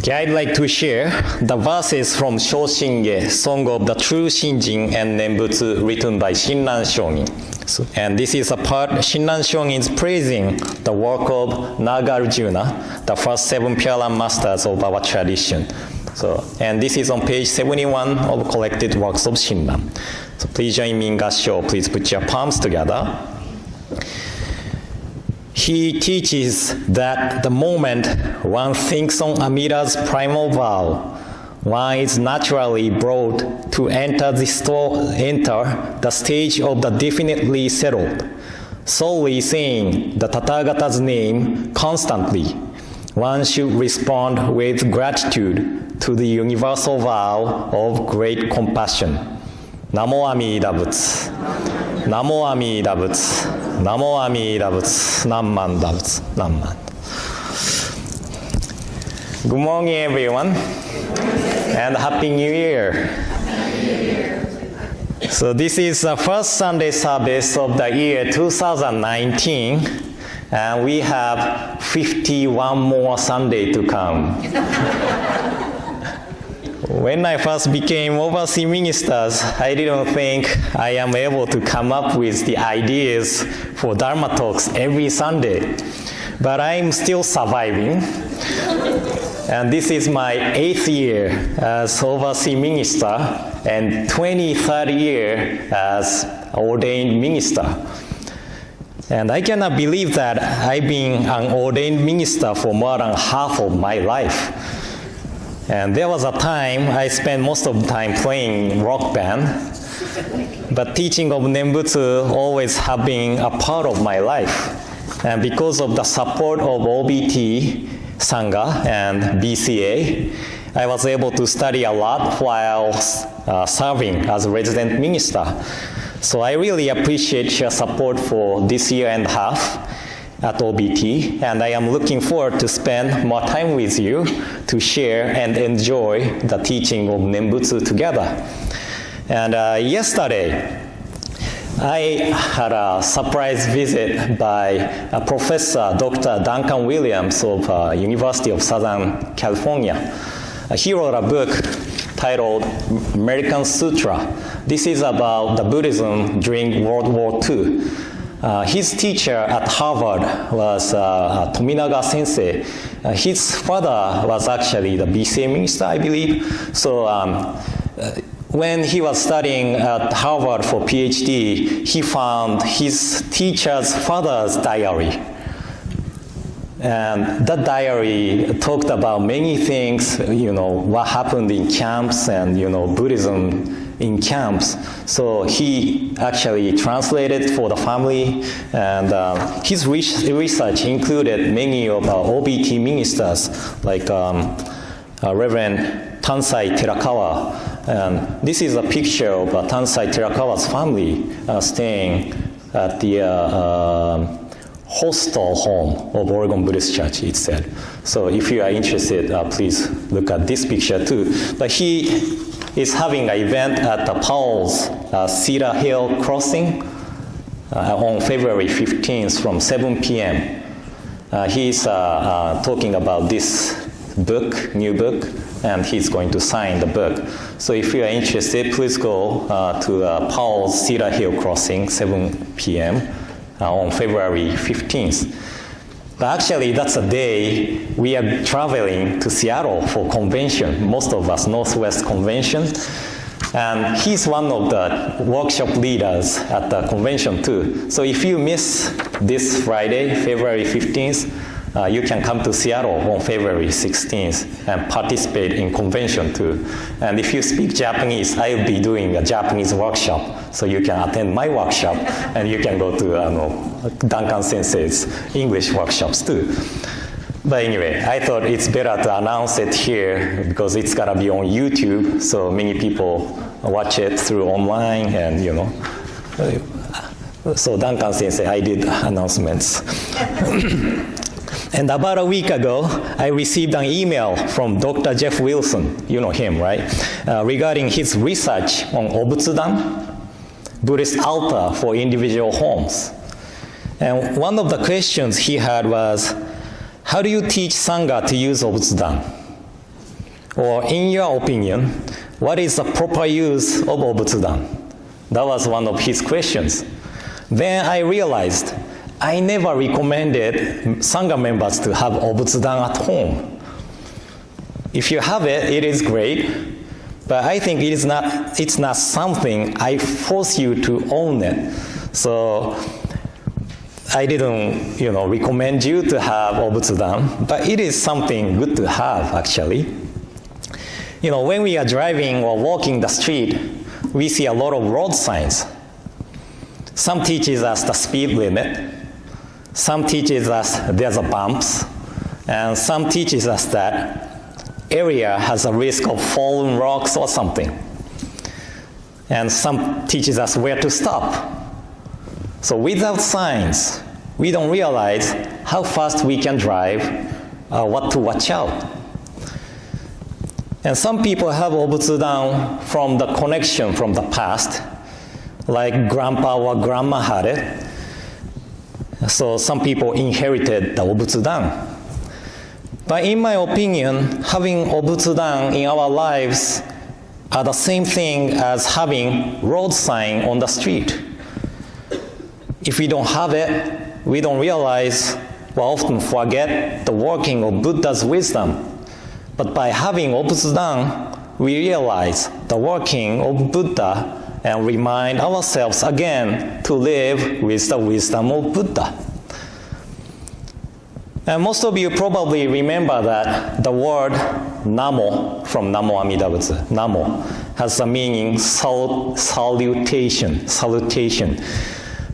Okay, I'd like to share the verses from Shoshinge, Song of the True Shinjin and Nembutsu, written by Shinran Shongin. And this is a part, Shinran Shongin is praising the work of Nagarjuna, the first 7 Pure Land Masters of our tradition. And this is on page 71 of Collected Works of Shinran. So please join me in Gassho. Please put your palms together. He teaches that the moment one thinks on Amita's primal vow, one is naturally brought to enter the stage of the definitely settled, solely saying the Tathagata's name constantly. One should respond with gratitude to the universal vow of great compassion. Namo Amida Butsu. Namo Amida Butsu. Namo Amida Butsu. Namman Dabutsu. Namman. Good morning, everyone, and Happy New Year. So this is the first Sunday service of the year 2019, and we have 51 more Sundays to come. When I first became overseas ministers, I didn't think I am able to come up with the ideas for Dharma talks every Sunday. But I'm still surviving. And this is my 8th year as overseas minister and 23rd year as ordained minister. And I cannot believe that I've been an ordained minister for more than half of my life. And there was a time I spent most of the time playing rock band, but teaching of Nembutsu always have been a part of my life. And because of the support of OBT, Sangha, and BCA, I was able to study a lot while serving as a resident minister. So I really appreciate your support for this year and a half at OBT, and I am looking forward to spend more time with you to share and enjoy the teaching of Nembutsu together. And yesterday, I had a surprise visit by Professor Dr. Duncan Williams of University of Southern California. He wrote a book titled American Sutra. This is about the Buddhism during World War II. His teacher at Harvard was Tominaga Sensei. His father was actually the BCA minister, I believe. So when he was studying at Harvard for PhD, he found his teacher's father's diary. And that diary talked about many things, what happened in camps and, Buddhism in camps. So he actually translated for the family, and his research included many of our OBT ministers, like Reverend Tansai Terakawa. And this is a picture of Tansai Terakawa's family staying at the hostel home of Oregon Buddhist Church, it said. So if you are interested, please look at this picture too. But he is having an event at the Powell's Cedar Hill Crossing on February 15th from 7 p.m. He's talking about this book, new book, and he's going to sign the book. So if you are interested, please go to Powell's Cedar Hill Crossing, 7 p.m. On February 15th. But actually, that's a day we are traveling to Seattle for convention, most of us, Northwest Convention. And he's one of the workshop leaders at the convention too. So if you miss this Friday, February 15th, you can come to Seattle on February 16th and participate in convention too. And if you speak Japanese, I will be doing a Japanese workshop. So you can attend my workshop and you can go to Duncan Sensei's English workshops too. But anyway, I thought it's better to announce it here because it's gonna be on YouTube, so many people watch it through online and So Duncan Sensei, I did announcements. And about a week ago, I received an email from Dr. Jeff Wilson, you know him, right? Regarding his research on Obutsudan, Buddhist altar for individual homes. And one of the questions he had was, how do you teach Sangha to use Obutsudan? Or in your opinion, what is the proper use of obutsudan? That was one of his questions. Then I realized I never recommended Sangha members to have obutsudan at home. If you have it, it is great, but I think it's not something I force you to own it. So I didn't, recommend you to have obutsudan, but it is something good to have, actually. When we are driving or walking the street, we see a lot of road signs. Some teaches us the speed limit. Some teaches us there's a bumps. And some teaches us that area has a risk of falling rocks or something. And some teaches us where to stop. So without signs, we don't realize how fast we can drive, what to watch out. And some people have obutsudan from the connection from the past, like grandpa or grandma had it. So some people inherited the obutsudan. But in my opinion, having obutsudan in our lives are the same thing as having road sign on the street. If we don't have it, we don't realize, we often forget the working of Buddha's wisdom. But by having obutsudan, we realize the working of Buddha and remind ourselves again to live with the wisdom of Buddha. And most of you probably remember that the word Namo from Namo Amida Butsu, Namo, has the meaning salutation.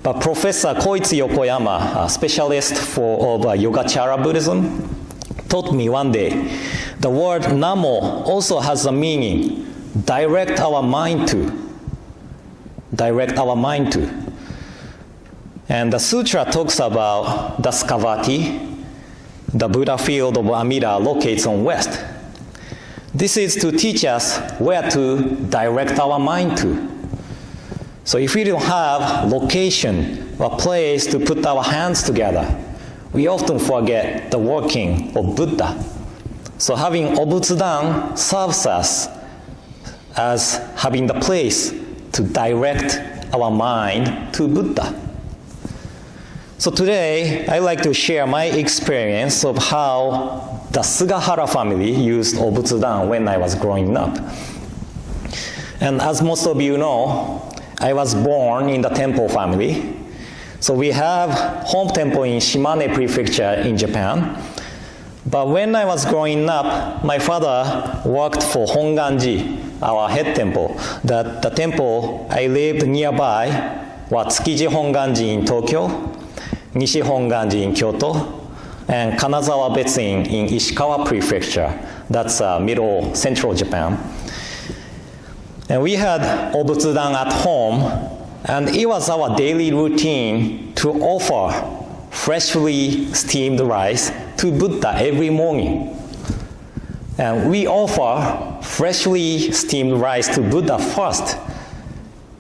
But Professor Koitsu Yokoyama, a specialist of Yogacara Buddhism, taught me one day the word Namo also has a meaning direct our mind to. And the sutra talks about the Skavati, the Buddha field of Amida locates on west. This is to teach us where to direct our mind to. So if we don't have location or place to put our hands together, we often forget the working of Buddha. So having obutsudan serves us as having the place to direct our mind to Buddha. So today, I'd like to share my experience of how the Sugahara family used obutsudan when I was growing up. And as most of you know, I was born in the temple family. So we have home temple in Shimane Prefecture in Japan. But when I was growing up, my father worked for Hongwanji, our head temple. The temple I lived nearby was Tsukiji Hongwanji in Tokyo, Nishi Hongwanji in Kyoto, and Kanazawa Betsuin in Ishikawa Prefecture. That's middle central Japan. And we had obutsudan at home, and it was our daily routine to offer freshly steamed rice to Buddha every morning. And we offer freshly steamed rice to Buddha first.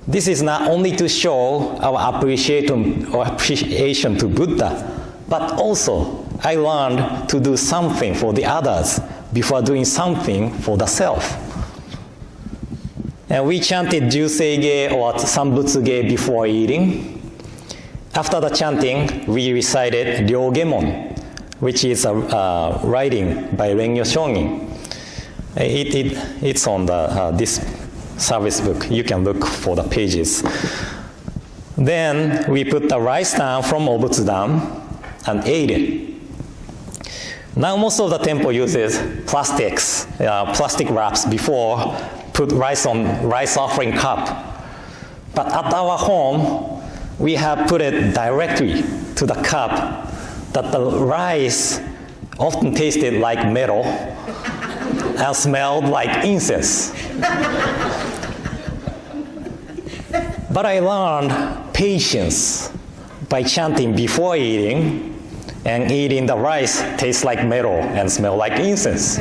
This is not only to show our appreciation to Buddha, but also I learned to do something for the others before doing something for the self. And we chanted Juseige or Sambutsuge before eating. After the chanting, we recited Ryogemon, which is a writing by Rengyo Shongin. It's on this service book. You can look for the pages. Then we put the rice down from obutsudan and ate it. Now most of the temple uses plastic wraps before put rice on rice offering cup. But at our home, we have put it directly to the cup that the rice often tasted like metal and smelled like incense. But I learned patience by chanting before eating, and eating the rice tastes like metal and smell like incense.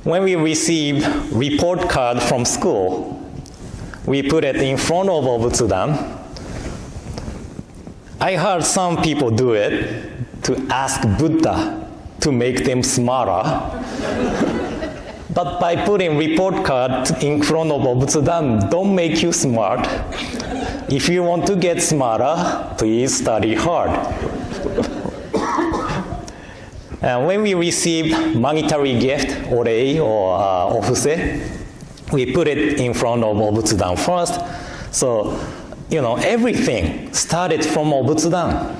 When we received report card from school, we put it in front of obutsudan. I heard some people do it to ask Buddha to make them smarter. But by putting report card in front of Obutsudan, don't make you smart. If you want to get smarter, please study hard. And when we receive monetary gift, orei or ofuse, we put it in front of Obutsudan first. So, everything started from Obutsudan.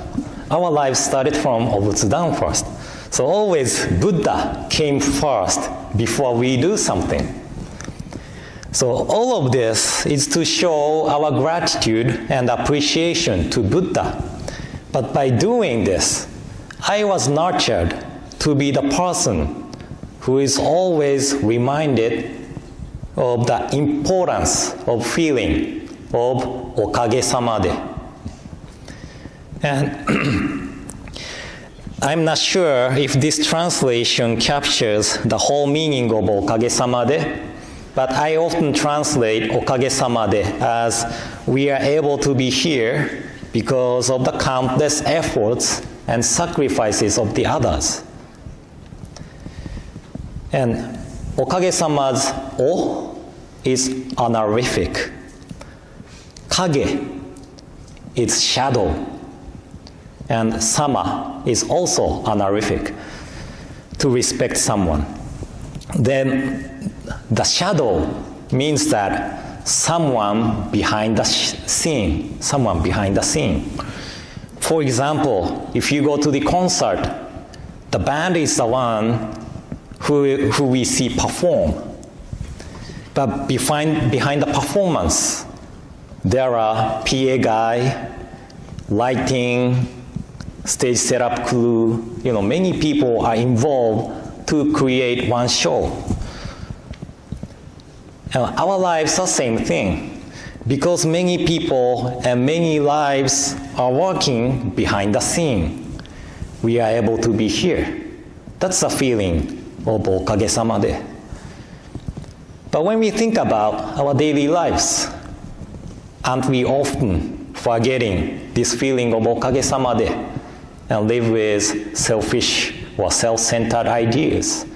Our lives started from Obutsudan first. So always Buddha came first before we do something. So all of this is to show our gratitude and appreciation to Buddha. But by doing this, I was nurtured to be the person who is always reminded of the importance of feeling of okage-sama de. And I'm not sure if this translation captures the whole meaning of okage-sama de, but I often translate okage-sama de as we are able to be here because of the countless efforts and sacrifices of the others. And okage-sama's o is honorific. Kage is shadow. And sama is also honorific, to respect someone. Then the shadow means that someone behind the scene. For example, if you go to the concert, the band is the one who we see perform. But behind the performance, there are PA guy, lighting, stage setup crew, many people are involved to create one show. And our lives are the same thing. Because many people and many lives are working behind the scene, we are able to be here. That's the feeling of okage-sama de. But when we think about our daily lives, aren't we often forgetting this feeling of okage-sama de and live with selfish or self-centered ideas,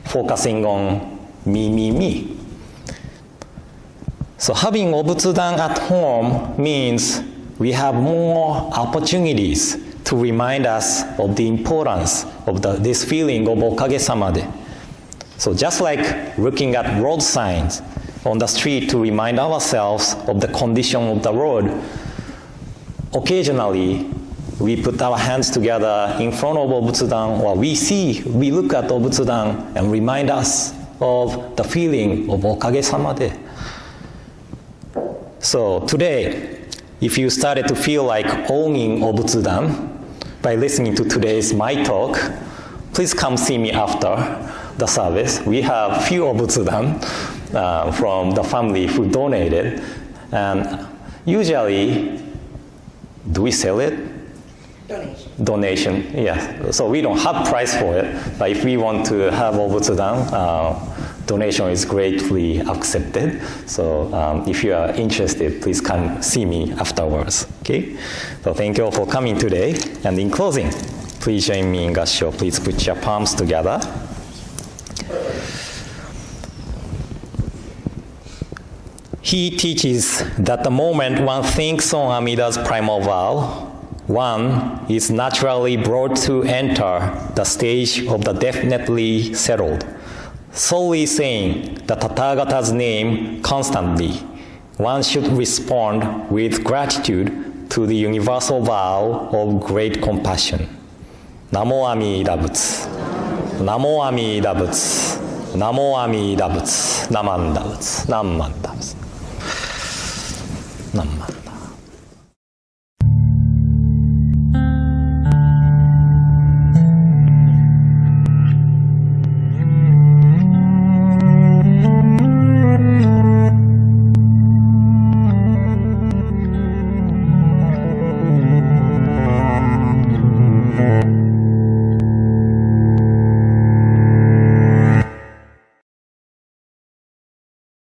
focusing on me, me, me? So having Obutsudan at home means we have more opportunities to remind us of the importance of this feeling of okage-sama de. So just like looking at road signs on the street to remind ourselves of the condition of the road, occasionally we put our hands together in front of Obutsudan, or we look at Obutsudan and remind us of the feeling of okage-sama de. So today, if you started to feel like owning Obutsudan by listening to today's my talk, please come see me after the service. We have few Obutsudan from the family who donated, and usually, do we sell it? Donation, yeah. So we don't have price for it, but if we want to have Obutsudan, donation is gratefully accepted. So if you are interested, please come see me afterwards. Okay? So thank you all for coming today. And in closing, please join me in Gassho. Please put your palms together. He teaches that the moment one thinks on Amida's primal vow, one is naturally brought to enter the stage of the definitely settled, solely saying the Tathagata's name constantly. One should respond with gratitude to the universal vow of great compassion. Namo Amida Butsu. Namo Amida Butsu. Namo Amida Butsu. Namanda Butsu. Namanda Butsu. Namanda.